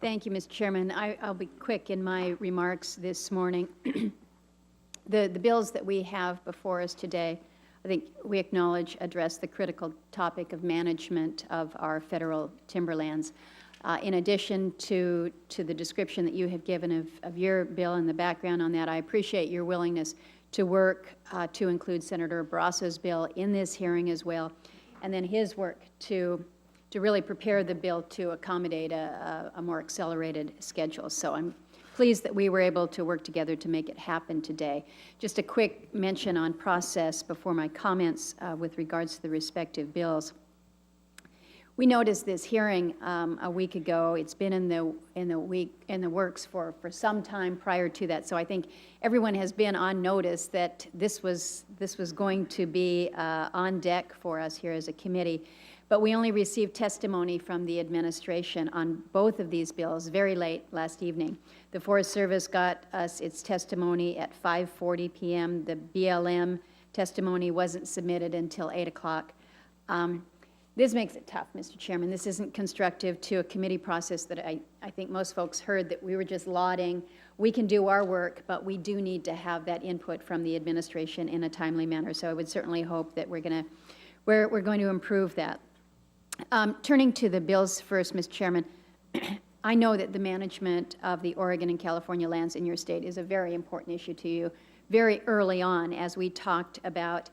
Thank you, Mr. Chairman. I'll be quick in my remarks this morning. The bills that we have before us today, I think we acknowledge, address the critical topic of management of our federal timberlands. In addition to the description that you have given of your bill and the background on that, I appreciate your willingness to work to include Senator Barrasso's bill in this hearing as well, and then his work to really prepare the bill to accommodate a more accelerated schedule. So I'm pleased that we were able to work together to make it happen today. Just a quick mention on process before my comments with regards to the respective bills. We noticed this hearing a week ago. It's been in the works for some time prior to that. So I think everyone has been on notice that this was going to be on deck for us here as a committee. But we only received testimony from the administration on both of these bills very late last evening. The Forest Service got us its testimony at 5:40 p.m. The BLM testimony wasn't submitted until 8 o'clock. This makes it tough, Mr. Chairman. This isn't constructive to a committee process that I think most folks heard that we were just lauding. We can do our work, but we do need to have that input from the administration in a timely manner. So I would certainly hope that we're going to improve that. Turning to the bills first, Mr. Chairman, I know that the management of the Oregon and California lands in your state is a very important issue to you. Very early on, as we talked about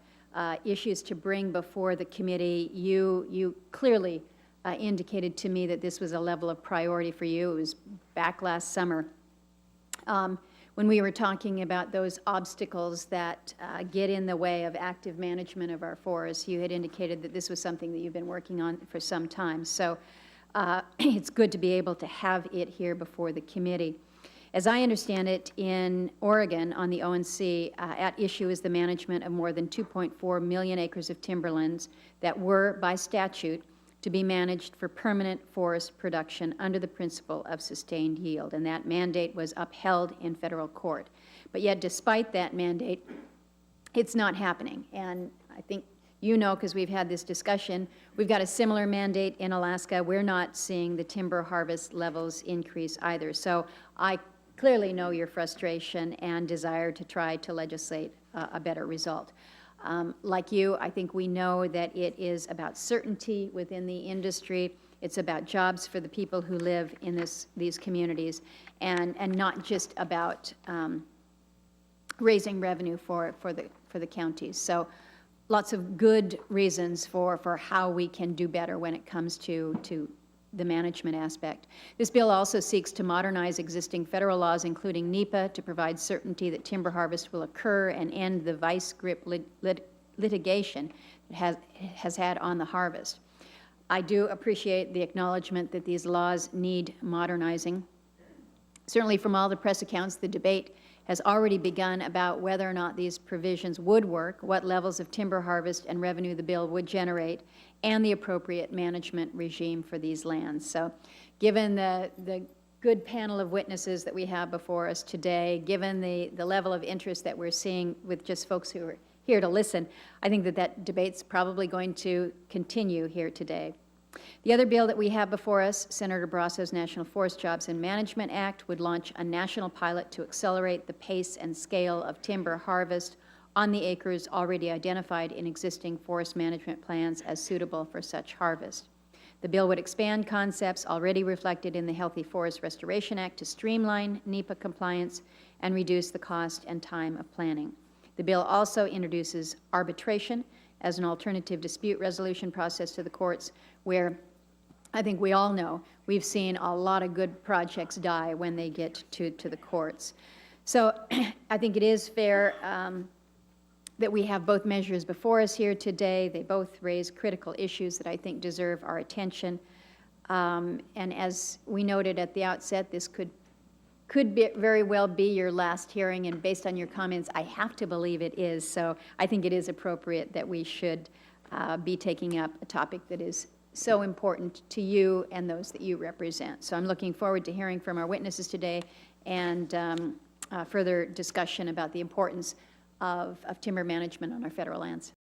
issues to bring before the committee, you clearly indicated to me that this was a level of priority for you. It was back last summer. When we were talking about those obstacles that get in the way of active management of our forests, you had indicated that this was something that you've been working on for some time. So it's good to be able to have it here before the committee. As I understand it, in Oregon on the ONC, at issue is the management of more than 2.4 million acres of timberlands that were, by statute, to be managed for permanent forest production under the principle of sustained yield, and that mandate was upheld in federal court. But yet, despite that mandate, it's not happening. And I think you know, because we've had this discussion, we've got a similar mandate in Alaska. We're not seeing the timber harvest levels increase either. So I clearly know your frustration and desire to try to legislate a better result. Like you, I think we know that it is about certainty within the industry. It's about jobs for the people who live in these communities, and not just about raising revenue for the counties. So lots of good reasons for how we can do better when it comes to the management aspect. This bill also seeks to modernize existing federal laws, including NEPA, to provide certainty that timber harvest will occur and end the vice grip litigation it has had on the harvest. I do appreciate the acknowledgement that these laws need modernizing. Certainly from all the press accounts, the debate has already begun about whether or not these provisions would work, what levels of timber harvest and revenue the bill would generate, and the appropriate management regime for these lands. So given the good panel of witnesses that we have before us today, given the level of interest that we're seeing with just folks who are here to listen, I think that debate's probably going to continue here today. The other bill that we have before us, Senator Barrasso's National Forest Jobs and Management Act, would launch a national pilot to accelerate the pace and scale of timber harvest on the acres already identified in existing forest management plans as suitable for such harvest. The bill would expand concepts already reflected in the Healthy Forest Restoration Act to streamline NEPA compliance and reduce the cost and time of planning. The bill also introduces arbitration as an alternative dispute resolution process to the courts, where I think we all know we've seen a lot of good projects die when they get to the courts. So I think it is fair that we have both measures before us here today. They both raise critical issues that I think deserve our attention. And as we noted at the outset, this could very well be your last hearing, and based on your comments, I have to believe it is. So I think it is appropriate that we should be taking up a topic that is so important to you and those that you represent. So I'm looking forward to hearing from our witnesses today and further discussion about the importance of timber management on our federal lands.